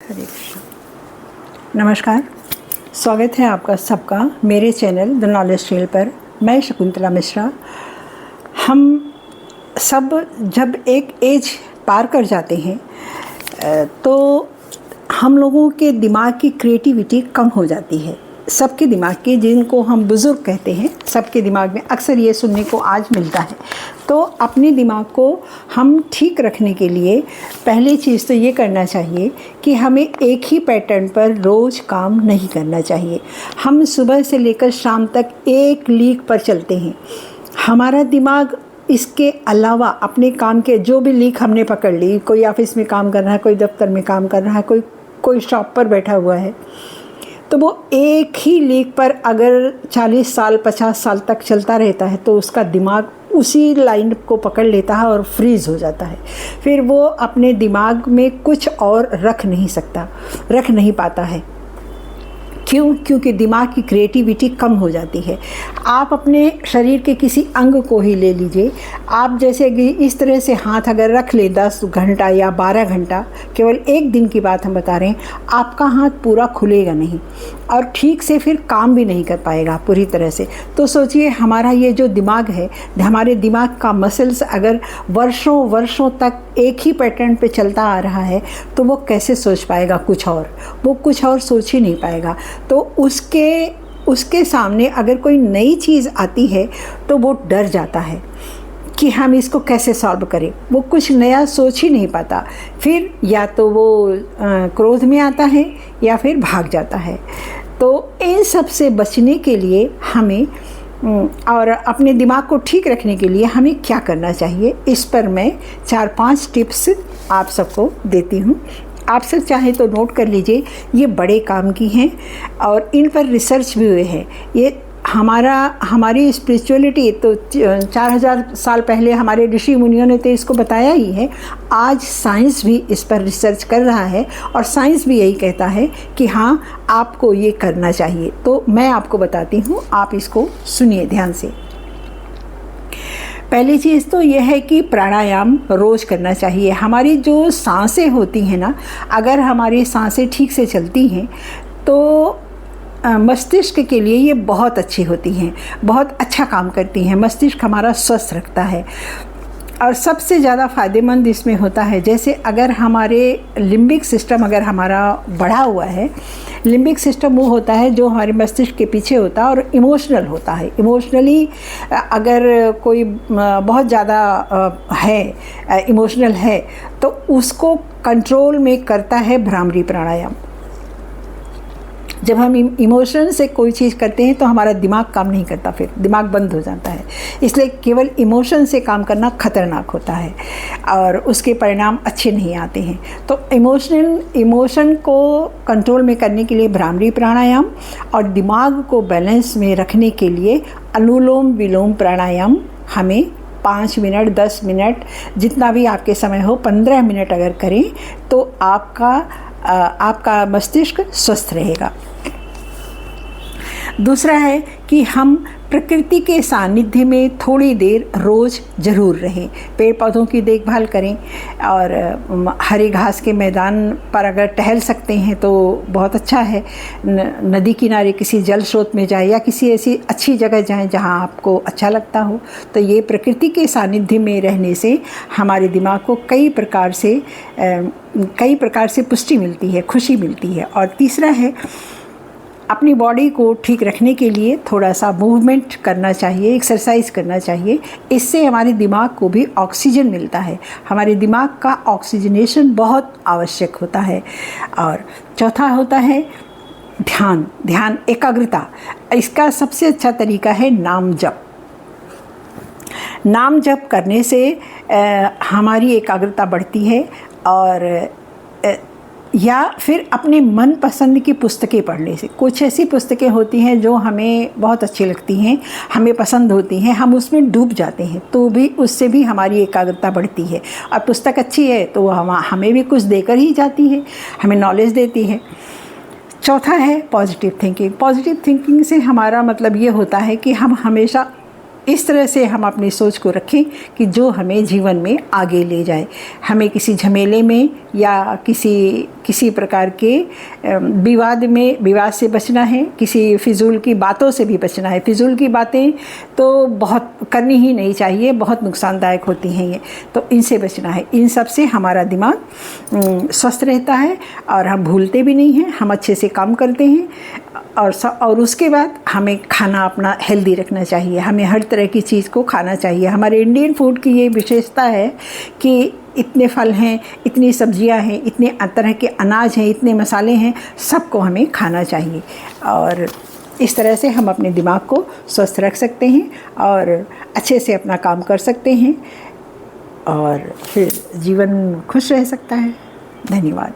हरे कृष्ण। नमस्कार, स्वागत है आपका सबका मेरे चैनल द नॉलेज ट्रेल पर। मैं शकुंतला मिश्रा। हम सब जब एक एज पार कर जाते हैं तो हम लोगों के दिमाग की क्रिएटिविटी कम हो जाती है। सबके दिमाग की, जिनको हम बुज़ुर्ग कहते हैं, सबके दिमाग में अक्सर ये सुनने को आज मिलता है। तो अपने दिमाग को हम ठीक रखने के लिए पहली चीज़ तो ये करना चाहिए कि हमें एक ही पैटर्न पर रोज़ काम नहीं करना चाहिए। हम सुबह से लेकर शाम तक एक लीक पर चलते हैं। हमारा दिमाग इसके अलावा अपने काम के जो भी लीक हमने पकड़ ली, कोई ऑफिस में काम कर रहा है, कोई दफ्तर में काम कर रहा है, कोई शॉप पर बैठा हुआ है, तो वो एक ही लीक पर अगर 40 साल 50 साल तक चलता रहता है तो उसका दिमाग उसी लाइन को पकड़ लेता है और फ्रीज़ हो जाता है। फिर वो अपने दिमाग में कुछ और रख नहीं पाता है। क्यों? क्योंकि दिमाग की क्रिएटिविटी कम हो जाती है। आप अपने शरीर के किसी अंग को ही ले लीजिए। आप जैसे इस तरह से हाथ अगर रख ले 10 घंटा या 12 घंटा, केवल एक दिन की बात हम बता रहे हैं, आपका हाथ पूरा खुलेगा नहीं और ठीक से फिर काम भी नहीं कर पाएगा पूरी तरह से। तो सोचिए, हमारा ये जो दिमाग है, हमारे दिमाग का मसल्स अगर वर्षों वर्षों तक एक ही पैटर्न पे चलता आ रहा है तो वो कैसे सोच पाएगा कुछ और? वो कुछ और सोच ही नहीं पाएगा। तो उसके सामने अगर कोई नई चीज़ आती है तो वो डर जाता है कि हम इसको कैसे सॉल्व करें। वो कुछ नया सोच ही नहीं पाता। फिर या तो वो क्रोध में आता है या फिर भाग जाता है। तो इन सब से बचने के लिए हमें और अपने दिमाग को ठीक रखने के लिए हमें क्या करना चाहिए, इस पर मैं 4-5 टिप्स आप सबको देती हूँ। आप सब चाहे तो नोट कर लीजिए। ये बड़े काम की हैं और इन पर रिसर्च भी हुए हैं। ये हमारी स्पिरिचुअलिटी तो 4000 साल पहले हमारे ऋषि मुनियों ने तो इसको बताया ही है। आज साइंस भी इस पर रिसर्च कर रहा है और साइंस भी यही कहता है कि हाँ, आपको ये करना चाहिए। तो मैं आपको बताती हूँ, आप इसको सुनिए ध्यान से। पहली चीज़ तो यह है कि प्राणायाम रोज़ करना चाहिए। हमारी जो सांसें होती हैं ना, अगर हमारी सांसें ठीक से चलती हैं तो मस्तिष्क के लिए ये बहुत अच्छी होती हैं, बहुत अच्छा काम करती हैं। मस्तिष्क हमारा स्वस्थ रखता है और सबसे ज़्यादा फ़ायदेमंद इसमें होता है, जैसे अगर हमारे लिम्बिक सिस्टम अगर हमारा बढ़ा हुआ है। लिम्बिक सिस्टम वो होता है जो हमारे मस्तिष्क के पीछे होता है और इमोशनल होता है। इमोशनली अगर कोई बहुत ज़्यादा इमोशनल है तो उसको कंट्रोल में करता है भ्रामरी प्राणायाम। जब हम इमोशन से कोई चीज़ करते हैं तो हमारा दिमाग काम नहीं करता, फिर दिमाग बंद हो जाता है। इसलिए केवल इमोशन से काम करना खतरनाक होता है और उसके परिणाम अच्छे नहीं आते हैं। तो इमोशन को कंट्रोल में करने के लिए भ्रामरी प्राणायाम और दिमाग को बैलेंस में रखने के लिए अनुलोम विलोम प्राणायाम हमें 5 मिनट 10 मिनट जितना भी आपके समय हो, 15 मिनट अगर करें तो आपका मस्तिष्क स्वस्थ रहेगा। दूसरा है कि हम प्रकृति के सानिध्य में थोड़ी देर रोज़ ज़रूर रहें। पेड़ पौधों की देखभाल करें और हरे घास के मैदान पर अगर टहल सकते हैं तो बहुत अच्छा है। नदी किनारे किसी जल स्रोत में जाएं या किसी ऐसी अच्छी जगह जाएं जहां आपको अच्छा लगता हो। तो ये प्रकृति के सानिध्य में रहने से हमारे दिमाग को कई प्रकार से पुष्टि मिलती है, खुशी मिलती है। और तीसरा है, अपनी बॉडी को ठीक रखने के लिए थोड़ा सा मूवमेंट करना चाहिए, एक्सरसाइज करना चाहिए। इससे हमारे दिमाग को भी ऑक्सीजन मिलता है। हमारे दिमाग का ऑक्सीजनेशन बहुत आवश्यक होता है। और चौथा होता है ध्यान एकाग्रता। इसका सबसे अच्छा तरीका है नाम जप। नाम जप करने से हमारी एकाग्रता बढ़ती है। और या फिर अपने मन पसंद की पुस्तकें पढ़ने से। कुछ ऐसी पुस्तकें होती हैं जो हमें बहुत अच्छी लगती हैं, हमें पसंद होती हैं, हम उसमें डूब जाते हैं तो भी उससे भी हमारी एकाग्रता बढ़ती है। और पुस्तक अच्छी है तो हमें भी कुछ देकर ही जाती है, हमें नॉलेज देती है। चौथा है पॉजिटिव थिंकिंग। पॉजिटिव थिंकिंग से हमारा मतलब ये होता है कि हम हमेशा इस तरह से हम अपनी सोच को रखें कि जो हमें जीवन में आगे ले जाए। हमें किसी झमेले में या किसी प्रकार के विवाद से बचना है, किसी फिजूल की बातों से भी बचना है। फिजूल की बातें तो बहुत करनी ही नहीं चाहिए, बहुत नुकसानदायक होती हैं ये, तो इनसे बचना है। इन सब से हमारा दिमाग स्वस्थ रहता है और हम भूलते भी नहीं हैं, हम अच्छे से काम करते हैं। और उसके बाद हमें खाना अपना हेल्दी रखना चाहिए, हमें हर तरह की चीज़ को खाना चाहिए। हमारे इंडियन फूड की ये विशेषता है कि इतने फल हैं, इतनी सब्जियां हैं, इतने तरह के अनाज हैं, इतने मसाले हैं, सबको हमें खाना चाहिए। और इस तरह से हम अपने दिमाग को स्वस्थ रख सकते हैं और अच्छे से अपना काम कर सकते हैं और फिर जीवन खुश रह सकता है। धन्यवाद।